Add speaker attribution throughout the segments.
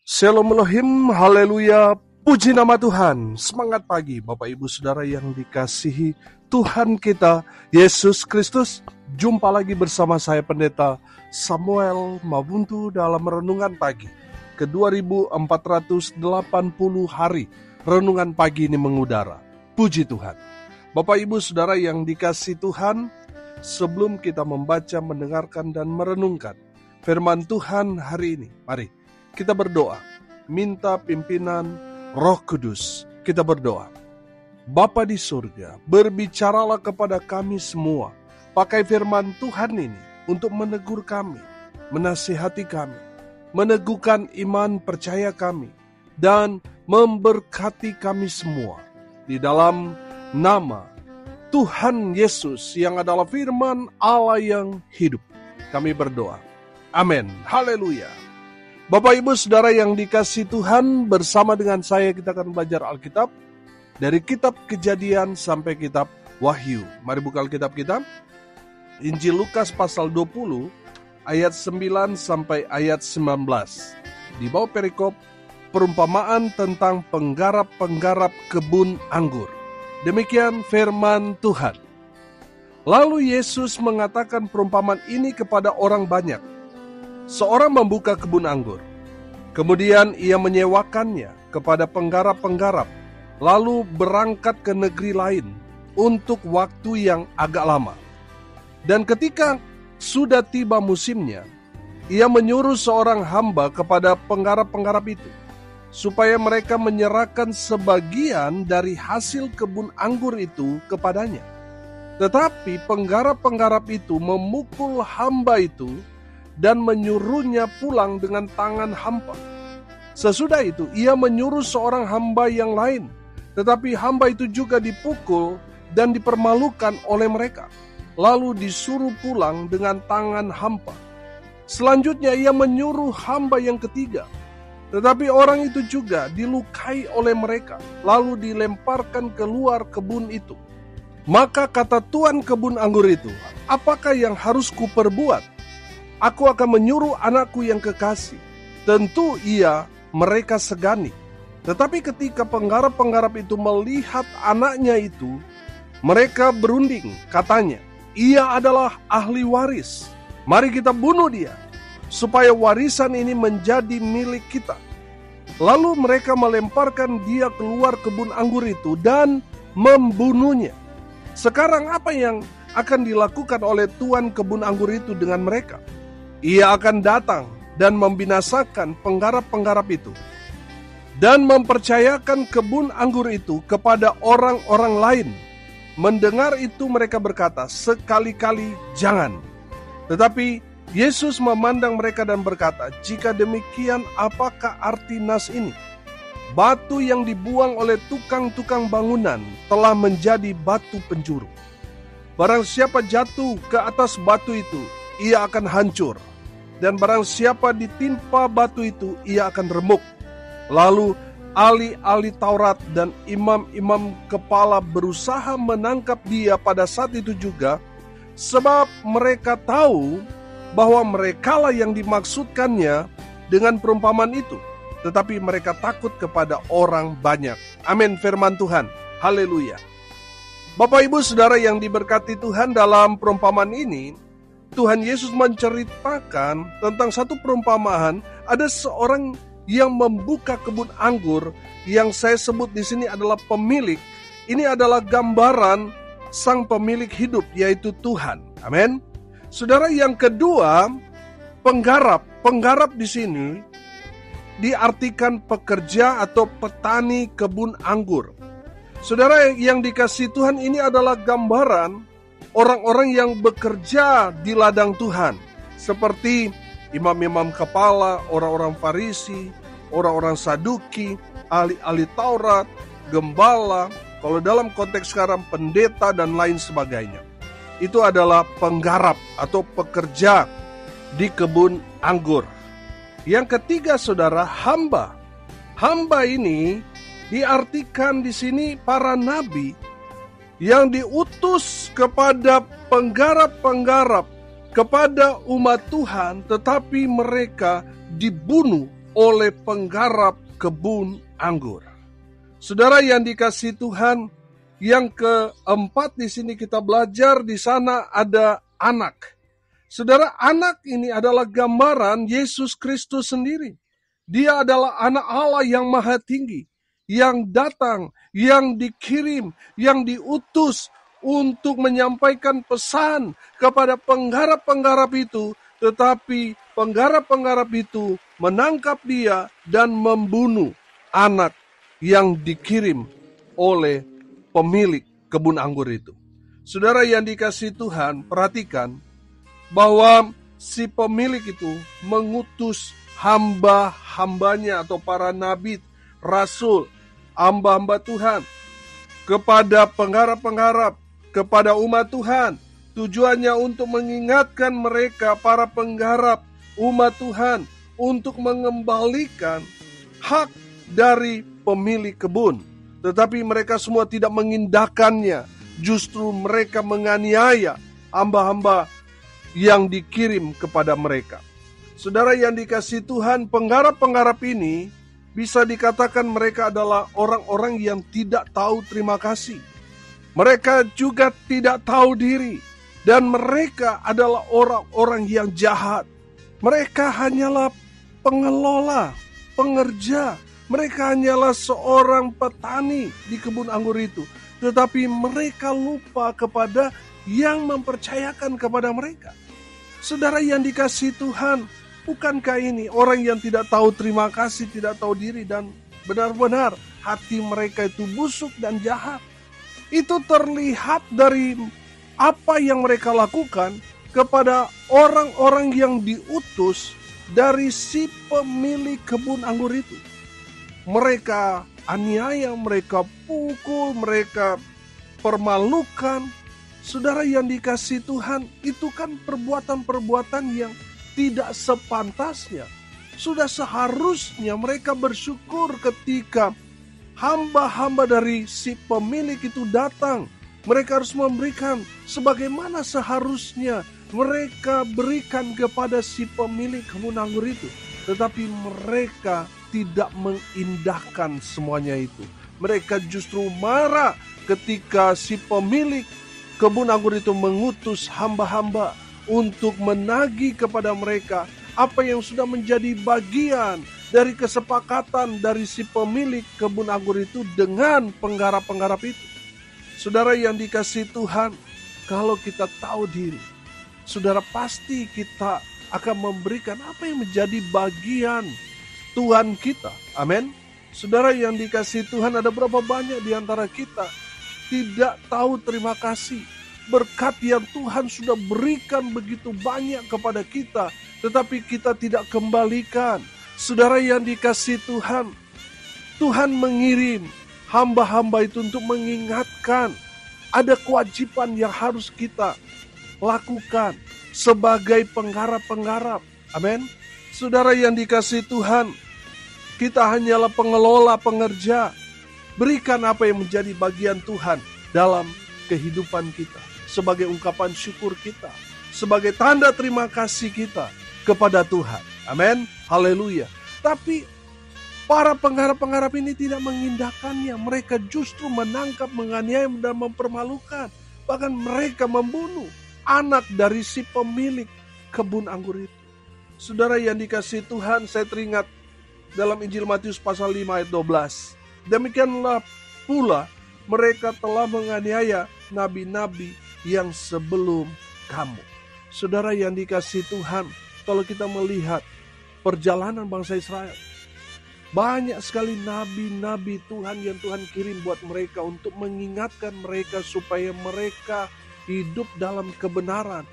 Speaker 1: Shalom Elohim, haleluya, puji nama Tuhan. Semangat pagi Bapak Ibu Saudara yang dikasihi Tuhan kita, Yesus Kristus. Jumpa lagi bersama saya Pendeta Samuel Mabuntu dalam Renungan Pagi ke 2480 hari. Renungan pagi ini mengudara. Puji Tuhan. Bapak Ibu Saudara yang dikasihi Tuhan, sebelum kita membaca, mendengarkan, dan merenungkan firman Tuhan hari ini, mari kita berdoa, minta pimpinan Roh Kudus. Kita berdoa. Bapa di surga, berbicaralah kepada kami semua. Pakai firman Tuhan ini untuk menegur kami, menasihati kami, meneguhkan iman percaya kami, dan memberkati kami semua. Di dalam nama Tuhan Yesus yang adalah firman Allah yang hidup, kami berdoa. Amin. Haleluya. Bapak Ibu Saudara yang dikasihi Tuhan, bersama dengan saya kita akan belajar Alkitab dari kitab Kejadian sampai kitab Wahyu. Mari buka Alkitab kita. Injil Lukas pasal 20 ayat 9 sampai ayat 19. Di bawah perikop perumpamaan tentang penggarap-penggarap kebun anggur. Demikian firman Tuhan. Lalu Yesus mengatakan perumpamaan ini kepada orang banyak. Seorang membuka kebun anggur. Kemudian ia menyewakannya kepada penggarap-penggarap, lalu berangkat ke negeri lain untuk waktu yang agak lama. Dan ketika sudah tiba musimnya, ia menyuruh seorang hamba kepada penggarap-penggarap itu, supaya mereka menyerahkan sebagian dari hasil kebun anggur itu kepadanya. Tetapi penggarap-penggarap itu memukul hamba itu dan menyuruhnya pulang dengan tangan hampa. Sesudah itu ia menyuruh seorang hamba yang lain, tetapi hamba itu juga dipukul dan dipermalukan oleh mereka, lalu disuruh pulang dengan tangan hampa. Selanjutnya ia menyuruh hamba yang ketiga, tetapi orang itu juga dilukai oleh mereka, lalu dilemparkan keluar kebun itu. Maka kata tuan kebun anggur itu, apakah yang harus kuperbuat? Aku akan menyuruh anakku yang kekasih. Tentu mereka segani. Tetapi ketika penggarap-penggarap itu melihat anaknya itu, mereka berunding, katanya, ia adalah ahli waris. Mari kita bunuh dia, supaya warisan ini menjadi milik kita. Lalu mereka melemparkan dia keluar kebun anggur itu dan membunuhnya. Sekarang apa yang akan dilakukan oleh tuan kebun anggur itu dengan mereka? Ia akan datang dan membinasakan penggarap-penggarap itu dan mempercayakan kebun anggur itu kepada orang-orang lain. Mendengar itu mereka berkata, sekali-kali jangan. Tetapi Yesus memandang mereka dan berkata, jika demikian apakah arti nas ini? Batu yang dibuang oleh tukang-tukang bangunan telah menjadi batu penjuru. Barang siapa jatuh ke atas batu itu, ia akan hancur. Dan barang siapa ditimpa batu itu, ia akan remuk. Lalu ahli-ahli Taurat dan imam-imam kepala berusaha menangkap dia pada saat itu juga, sebab mereka tahu bahwa merekalah yang dimaksudkannya dengan perumpamaan itu. Tetapi mereka takut kepada orang banyak. Amin, firman Tuhan. Haleluya. Bapak Ibu Saudara yang diberkati Tuhan, dalam perumpamaan ini Tuhan Yesus menceritakan tentang satu perumpamaan. Ada seorang yang membuka kebun anggur, yang saya sebut di sini adalah pemilik. Ini adalah gambaran sang pemilik hidup, yaitu Tuhan. Amin. Saudara, yang kedua, penggarap. Penggarap di sini diartikan pekerja atau petani kebun anggur. Saudara yang dikasihi Tuhan, ini adalah gambaran orang-orang yang bekerja di ladang Tuhan, seperti imam-imam kepala, orang-orang Farisi, orang-orang Saduki, ahli-ahli Taurat, gembala, kalau dalam konteks sekarang pendeta dan lain sebagainya. Itu adalah penggarap atau pekerja di kebun anggur. Yang ketiga, saudara, hamba. Hamba ini diartikan di sini para nabi yang diutus kepada penggarap-penggarap, kepada umat Tuhan, tetapi mereka dibunuh oleh penggarap kebun anggur. Saudara yang dikasihi Tuhan, yang keempat di sini kita belajar, di sana ada anak. Saudara, anak ini adalah gambaran Yesus Kristus sendiri. Dia adalah anak Allah yang maha tinggi, yang datang, yang dikirim, yang diutus untuk menyampaikan pesan kepada penggarap-penggarap itu, tetapi penggarap-penggarap itu menangkap dia dan membunuh anak yang dikirim oleh pemilik kebun anggur itu. Saudara yang dikasihi Tuhan, perhatikan bahwa si pemilik itu mengutus hamba-hambanya atau para nabi, rasul, hamba-hamba Tuhan kepada penggarap-penggarap, kepada umat Tuhan. Tujuannya untuk mengingatkan mereka, para penggarap umat Tuhan, untuk mengembalikan hak dari pemilik kebun. Tetapi mereka semua tidak mengindahkannya. Justru mereka menganiaya hamba-hamba yang dikirim kepada mereka. Saudara yang dikasihi Tuhan, penggarap-penggarap ini bisa dikatakan mereka adalah orang-orang yang tidak tahu terima kasih. Mereka juga tidak tahu diri. Dan mereka adalah orang-orang yang jahat. Mereka hanyalah pengelola, pengerja. Mereka hanyalah seorang petani di kebun anggur itu. Tetapi mereka lupa kepada yang mempercayakan kepada mereka. Saudara yang dikasihi Tuhan, bukankah ini orang yang tidak tahu terima kasih, tidak tahu diri, dan benar-benar hati mereka itu busuk dan jahat? Itu terlihat dari apa yang mereka lakukan kepada orang-orang yang diutus dari si pemilik kebun anggur itu. Mereka aniaya, mereka pukul, mereka permalukan. Saudara yang dikasihi Tuhan, itu kan perbuatan-perbuatan yang tidak sepantasnya. Sudah seharusnya mereka bersyukur ketika hamba-hamba dari si pemilik itu datang. Mereka harus memberikan sebagaimana seharusnya mereka berikan kepada si pemilik kebun anggur itu. Tetapi mereka tidak mengindahkan semuanya itu. Mereka justru marah ketika si pemilik kebun anggur itu mengutus hamba-hamba untuk menagih kepada mereka apa yang sudah menjadi bagian dari kesepakatan dari si pemilik kebun anggur itu dengan penggarap-penggarap itu. Saudara yang dikasihi Tuhan, kalau kita tahu diri, saudara pasti kita akan memberikan apa yang menjadi bagian Tuhan kita. Amin. Saudara yang dikasihi Tuhan, ada berapa banyak di antara kita tidak tahu terima kasih. Berkat yang Tuhan sudah berikan begitu banyak kepada kita, tetapi kita tidak kembalikan. Saudara yang dikasihi Tuhan, Tuhan mengirim hamba-hamba itu untuk mengingatkan ada kewajiban yang harus kita lakukan sebagai penggarap-penggarap. Amin. Saudara yang dikasihi Tuhan, kita hanyalah pengelola, pengerja. Berikan apa yang menjadi bagian Tuhan dalam kehidupan kita, sebagai ungkapan syukur kita, sebagai tanda terima kasih kita kepada Tuhan. Amin. Haleluya. Tapi para penggarap-penggarap ini tidak mengindahkannya. Mereka justru menangkap, menganiaya, dan mempermalukan. Bahkan mereka membunuh anak dari si pemilik kebun anggur itu. Saudara yang dikasihi Tuhan, saya teringat dalam Injil Matius pasal 5 ayat 12. Demikianlah pula mereka telah menganiaya nabi-nabi yang sebelum kamu. Saudara yang dikasihi Tuhan, kalau kita melihat perjalanan bangsa Israel, banyak sekali nabi-nabi Tuhan yang Tuhan kirim buat mereka untuk mengingatkan mereka supaya mereka hidup dalam kebenaran.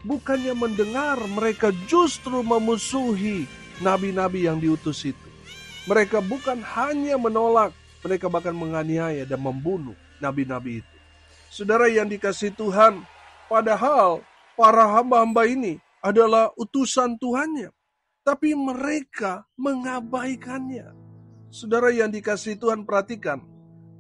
Speaker 1: Bukannya mendengar, mereka justru memusuhi nabi-nabi yang diutus itu. Mereka bukan hanya menolak, mereka bahkan menganiaya dan membunuh nabi-nabi itu. Saudara yang dikasihi Tuhan, padahal para hamba-hamba ini adalah utusan Tuhannya, tapi mereka mengabaikannya. Saudara yang dikasihi Tuhan, perhatikan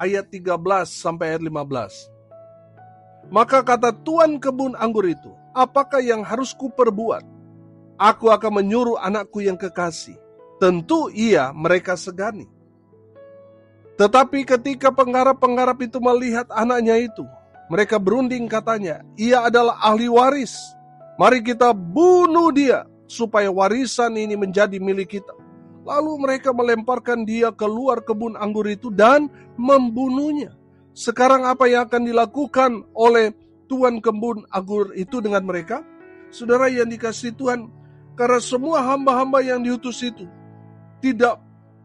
Speaker 1: ayat 13 sampai ayat 15. Maka kata Tuan kebun anggur itu, apakah yang harus kuperbuat? Aku akan menyuruh anakku yang kekasih, Tentu iya mereka segani. Tetapi ketika penggarap-penggarap itu melihat anaknya itu, mereka berunding katanya, ia adalah ahli waris. Mari kita bunuh dia, supaya warisan ini menjadi milik kita. Lalu mereka melemparkan dia keluar kebun anggur itu dan membunuhnya. Sekarang apa yang akan dilakukan oleh tuan kebun anggur itu dengan mereka? Saudara yang dikasihi Tuhan, karena semua hamba-hamba yang diutus itu tidak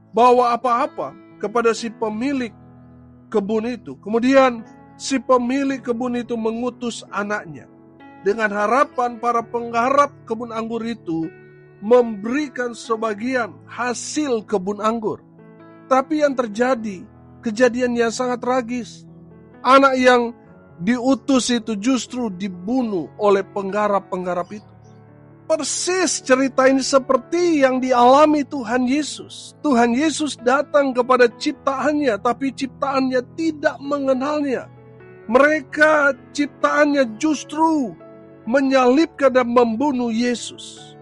Speaker 1: bawa apa-apa kepada si pemilik kebun itu. Kemudian si pemilik kebun itu mengutus anaknya dengan harapan para penggarap kebun anggur itu memberikan sebagian hasil kebun anggur. Tapi yang terjadi, kejadian yang sangat tragis. Anak yang diutus itu justru dibunuh oleh penggarap-penggarap itu. Persis cerita ini seperti yang dialami Tuhan Yesus. Tuhan Yesus datang kepada ciptaannya, tapi ciptaannya tidak mengenalnya. Mereka ciptaannya justru menyalibkan dan membunuh Yesus.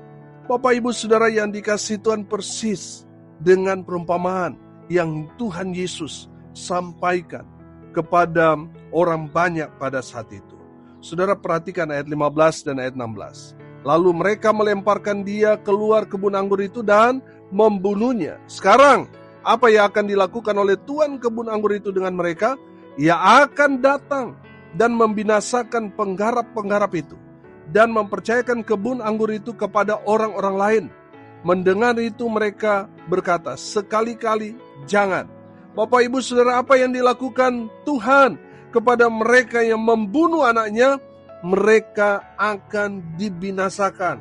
Speaker 1: Bapak Ibu Saudara yang dikasihi Tuhan, persis dengan perumpamaan yang Tuhan Yesus sampaikan kepada orang banyak pada saat itu. Saudara perhatikan ayat 15 dan ayat 16. Lalu mereka melemparkan dia keluar kebun anggur itu dan membunuhnya. Sekarang, apa yang akan dilakukan oleh tuan kebun anggur itu dengan mereka? Ia akan datang dan membinasakan penggarap-penggarap itu dan mempercayakan kebun anggur itu kepada orang-orang lain. Mendengar itu mereka berkata, sekali-kali jangan. Bapak Ibu Saudara, apa yang dilakukan Tuhan kepada mereka yang membunuh anaknya? Mereka akan dibinasakan.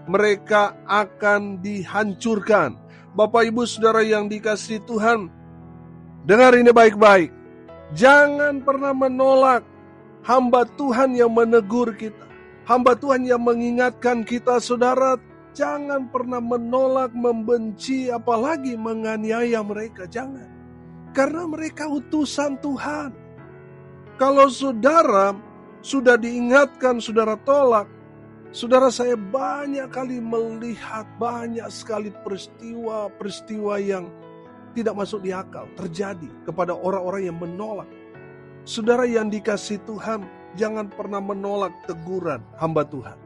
Speaker 1: Mereka akan dihancurkan. Bapak Ibu Saudara yang dikasihi Tuhan, dengar ini baik-baik. Jangan pernah menolak hamba Tuhan yang menegur kita. Hamba Tuhan yang mengingatkan kita, saudara. Jangan pernah menolak, membenci, apalagi menganiaya mereka. Jangan. Karena mereka utusan Tuhan. Kalau saudara sudah diingatkan, saudara tolak. Saudara, saya banyak kali melihat banyak sekali peristiwa yang tidak masuk di akal terjadi kepada orang-orang yang menolak. Saudara yang dikasihi Tuhan, jangan pernah menolak teguran hamba Tuhan.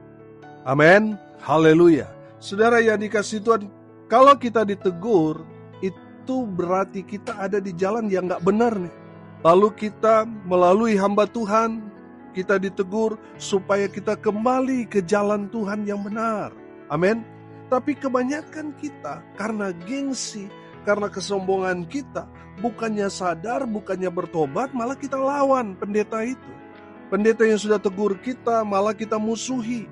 Speaker 1: Amin. Haleluya. Saudara yang dikasihi Tuhan, kalau kita ditegur, itu berarti kita ada di jalan yang gak benar nih. Lalu kita melalui hamba Tuhan, kita ditegur supaya kita kembali ke jalan Tuhan yang benar. Amin. Tapi kebanyakan kita karena gengsi, karena kesombongan kita, bukannya sadar, bukannya bertobat, malah kita lawan pendeta itu. Pendeta yang sudah tegur kita, malah kita musuhi.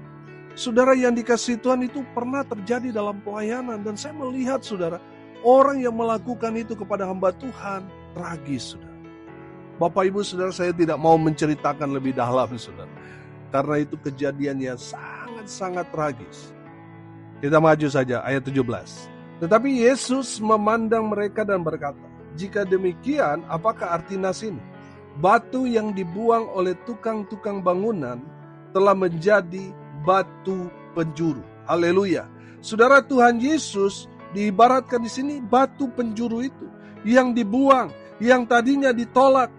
Speaker 1: Saudara yang dikasihi Tuhan, itu pernah terjadi dalam pelayanan. Dan saya melihat saudara, orang yang melakukan itu kepada hamba Tuhan, tragis saudara. Bapak Ibu Saudara, saya tidak mau menceritakan lebih dalam saudara, karena itu kejadian yang sangat-sangat tragis. Kita maju saja ayat 17. Tetapi Yesus memandang mereka dan berkata, jika demikian, apakah arti nas ini? Batu yang dibuang oleh tukang-tukang bangunan telah menjadi batu penjuru. Haleluya. Saudara, Tuhan Yesus diibaratkan di sini batu penjuru itu yang dibuang, yang tadinya ditolak.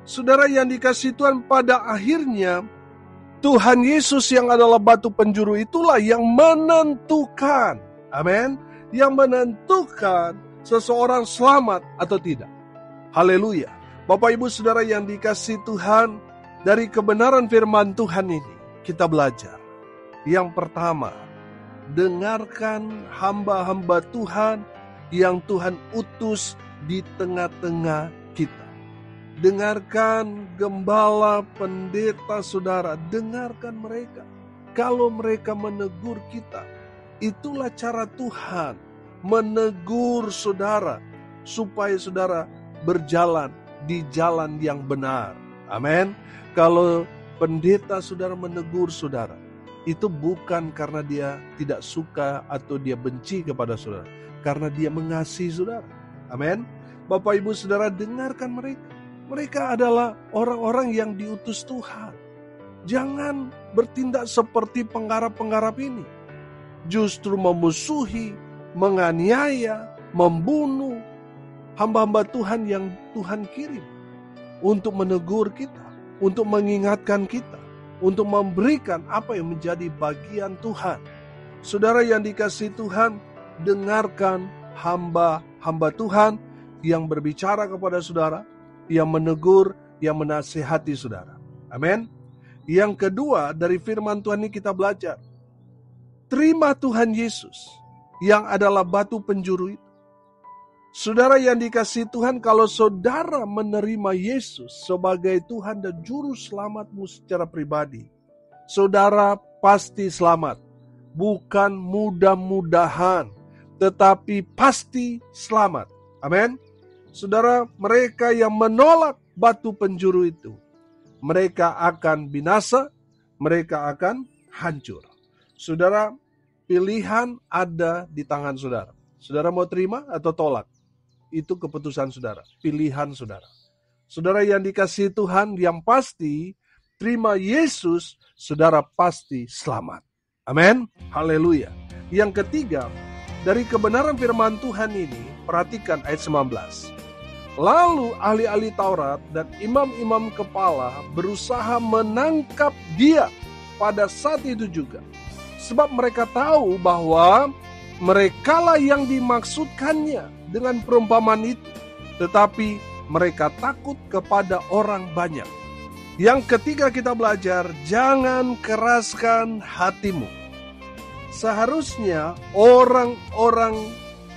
Speaker 1: Saudara yang dikasihi Tuhan, pada akhirnya Tuhan Yesus yang adalah batu penjuru itulah yang menentukan, amin, yang menentukan seseorang selamat atau tidak. Haleluya. Bapak Ibu Saudara yang dikasihi Tuhan, dari kebenaran firman Tuhan ini kita belajar. Yang pertama, dengarkan hamba-hamba Tuhan yang Tuhan utus di tengah-tengah kita. Dengarkan gembala, pendeta saudara, dengarkan mereka. Kalau mereka menegur kita, itulah cara Tuhan menegur saudara, supaya saudara berjalan di jalan yang benar. Amin. Kalau pendeta saudara menegur saudara, itu bukan karena dia tidak suka atau dia benci kepada saudara, karena dia mengasihi saudara. Amin. Bapak Ibu Saudara, dengarkan mereka. Mereka adalah orang-orang yang diutus Tuhan. Jangan bertindak seperti penggarap-penggarap ini. Justru memusuhi, menganiaya, membunuh hamba-hamba Tuhan yang Tuhan kirim untuk menegur kita, untuk mengingatkan kita, untuk memberikan apa yang menjadi bagian Tuhan. Saudara yang dikasihi Tuhan, dengarkan hamba-hamba Tuhan yang berbicara kepada saudara, yang menegur, yang menasihati saudara. Amin. Yang kedua, dari firman Tuhan ini kita belajar, terima Tuhan Yesus yang adalah batu penjuru itu. Saudara yang dikasihi Tuhan, kalau saudara menerima Yesus sebagai Tuhan dan Juru Selamatmu secara pribadi, saudara pasti selamat. Bukan mudah-mudahan, tetapi pasti selamat. Amin. Saudara, mereka yang menolak batu penjuru itu, mereka akan binasa, mereka akan hancur. Saudara, pilihan ada di tangan saudara. Saudara mau terima atau tolak? Itu keputusan saudara, pilihan saudara. Saudara yang dikasihi Tuhan, yang pasti terima Yesus, saudara pasti selamat. Amin. Haleluya. Yang ketiga, dari kebenaran firman Tuhan ini, perhatikan ayat 19. Lalu ahli-ahli Taurat dan imam-imam kepala berusaha menangkap dia pada saat itu juga. Sebab mereka tahu bahwa merekalah yang dimaksudkannya dengan perumpamaan itu. Tetapi mereka takut kepada orang banyak. Yang ketiga kita belajar, jangan keraskan hatimu. Seharusnya orang-orang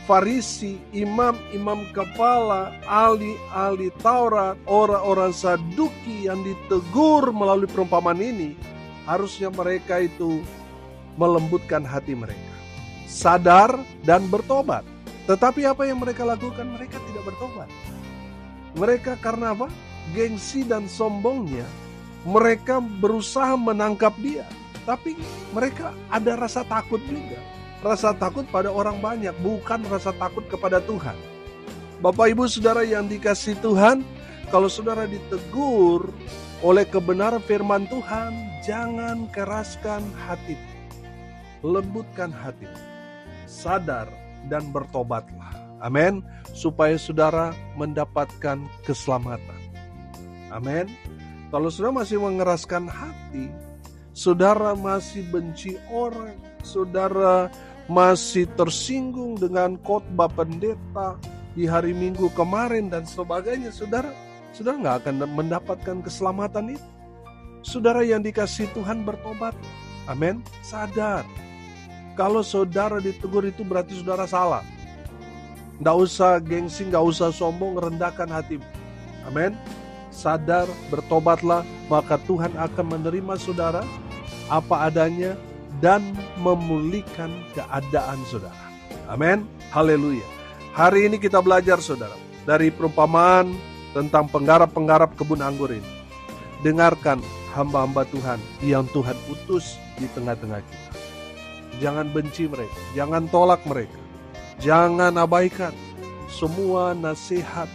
Speaker 1: Farisi, imam-imam kepala, ahli-ahli Taurat, orang-orang Saduki yang ditegur melalui perumpamaan ini, harusnya mereka itu melembutkan hati mereka, sadar dan bertobat. Tetapi apa yang mereka lakukan? Mereka tidak bertobat. Mereka karena apa? Gengsi dan sombongnya, mereka berusaha menangkap dia. Tapi mereka ada rasa takut juga. Rasa takut pada orang banyak, bukan rasa takut kepada Tuhan. Bapak Ibu Saudara yang dikasihi Tuhan, kalau saudara ditegur oleh kebenaran firman Tuhan, jangan keraskan hati. Lembutkan hati. Sadar dan bertobatlah. Amin. Supaya saudara mendapatkan keselamatan. Amin. Kalau saudara masih mengeraskan hati, saudara masih benci orang, saudara masih tersinggung dengan khotbah pendeta di hari Minggu kemarin dan sebagainya, saudara nggak akan mendapatkan keselamatan itu. Saudara yang dikasihi Tuhan, bertobat. Amin. Sadar. Kalau saudara ditegur itu berarti saudara salah. Nggak usah gengsi, nggak usah sombong, rendahkan hatimu. Amin. Sadar, bertobatlah, maka Tuhan akan menerima saudara apa adanya dan memulihkan keadaan saudara. Amin. Haleluya. Hari ini kita belajar saudara dari perumpamaan tentang penggarap-penggarap kebun anggur ini. Dengarkan hamba-hamba Tuhan yang Tuhan utus di tengah-tengah kita. Jangan benci mereka, jangan tolak mereka, jangan abaikan semua nasihat,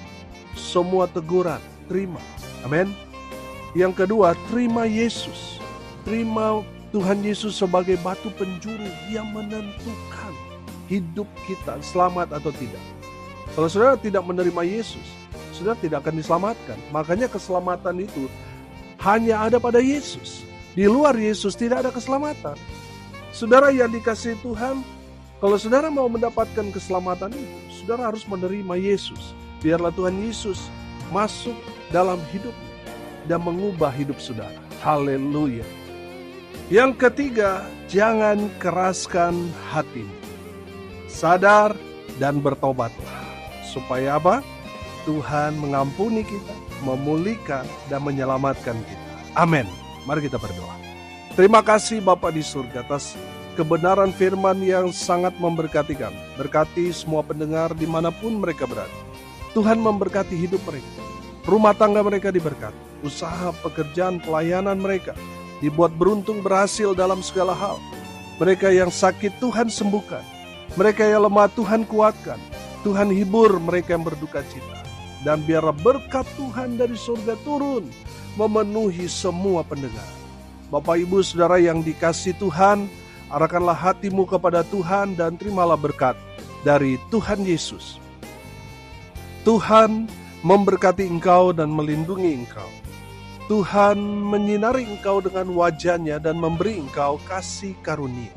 Speaker 1: semua teguran. Terima. Amin. Yang kedua, terima Yesus. Terima Tuhan Yesus sebagai batu penjuru yang menentukan hidup kita selamat atau tidak. Kalau saudara tidak menerima Yesus, saudara tidak akan diselamatkan. Makanya keselamatan itu hanya ada pada Yesus. Di luar Yesus tidak ada keselamatan. Saudara yang dikasihi Tuhan, kalau saudara mau mendapatkan keselamatan itu, saudara harus menerima Yesus. Biarlah Tuhan Yesus masuk dalam hidup dan mengubah hidup saudara. Haleluya. Yang ketiga, jangan keraskan hatimu. Sadar dan bertobatlah. Supaya apa? Tuhan mengampuni kita, memulihkan dan menyelamatkan kita. Amin. Mari kita berdoa. Terima kasih Bapa di surga atas kebenaran firman yang sangat memberkati kami. Berkati semua pendengar dimanapun mereka berada. Tuhan memberkati hidup mereka. Rumah tangga mereka diberkati. Usaha, pekerjaan, pelayanan mereka dibuat beruntung, berhasil dalam segala hal. Mereka yang sakit Tuhan sembuhkan. Mereka yang lemah Tuhan kuatkan. Tuhan hibur mereka yang berduka cita. Dan biarlah berkat Tuhan dari surga turun memenuhi semua pendengar. Bapak Ibu Saudara yang dikasihi Tuhan, arahkanlah hatimu kepada Tuhan dan terimalah berkat dari Tuhan Yesus. Tuhan memberkati engkau dan melindungi engkau. Tuhan menyinari engkau dengan wajah-Nya dan memberi engkau kasih karunia.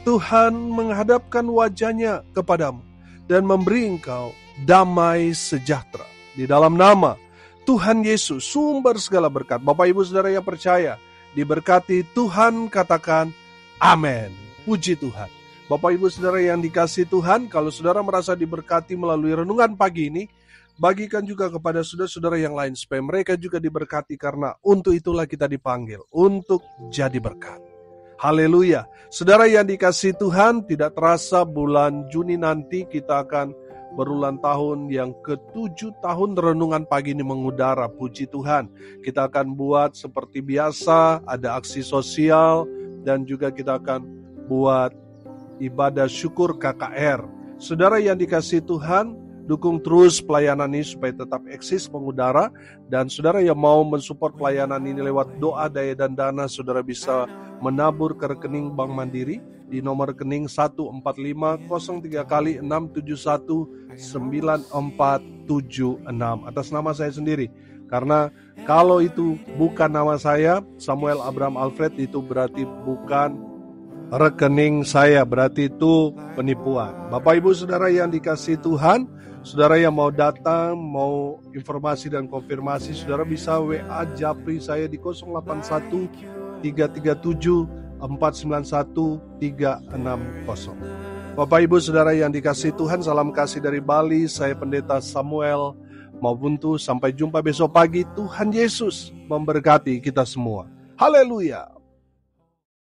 Speaker 1: Tuhan menghadapkan wajah-Nya kepadamu dan memberi engkau damai sejahtera. Di dalam nama Tuhan Yesus, sumber segala berkat. Bapak Ibu Saudara yang percaya, diberkati Tuhan, katakan amin. Puji Tuhan. Bapak Ibu Saudara yang dikasihi Tuhan, kalau saudara merasa diberkati melalui renungan pagi ini, bagikan juga kepada saudara-saudara yang lain supaya mereka juga diberkati, karena untuk itulah kita dipanggil, untuk jadi berkat. Haleluya. Saudara yang dikasihi Tuhan, tidak terasa bulan Juni nanti kita akan berulang tahun yang ke-7 tahun renungan pagi ini mengudara. Puji Tuhan. Kita akan buat seperti biasa, ada aksi sosial, dan juga kita akan buat ibadah syukur KKR. Saudara yang dikasihi Tuhan, dukung terus pelayanan ini supaya tetap eksis mengudara. Dan saudara yang mau mensupport pelayanan ini lewat doa, daya, dan dana, saudara bisa menabur ke rekening Bank Mandiri di nomor rekening 14503 6719476 atas nama saya sendiri. Karena kalau itu bukan nama saya, Samuel Abraham Alfred, itu berarti bukan rekening saya, berarti itu penipuan. Bapak Ibu Saudara yang dikasihi Tuhan, saudara yang mau datang, mau informasi dan konfirmasi, saudara bisa WA Japri saya di 081 337 491 360. Bapak Ibu Saudara yang dikasihi Tuhan, salam kasih dari Bali. Saya Pendeta Samuel Mabuntu. Sampai jumpa besok pagi. Tuhan Yesus memberkati kita semua. Haleluya.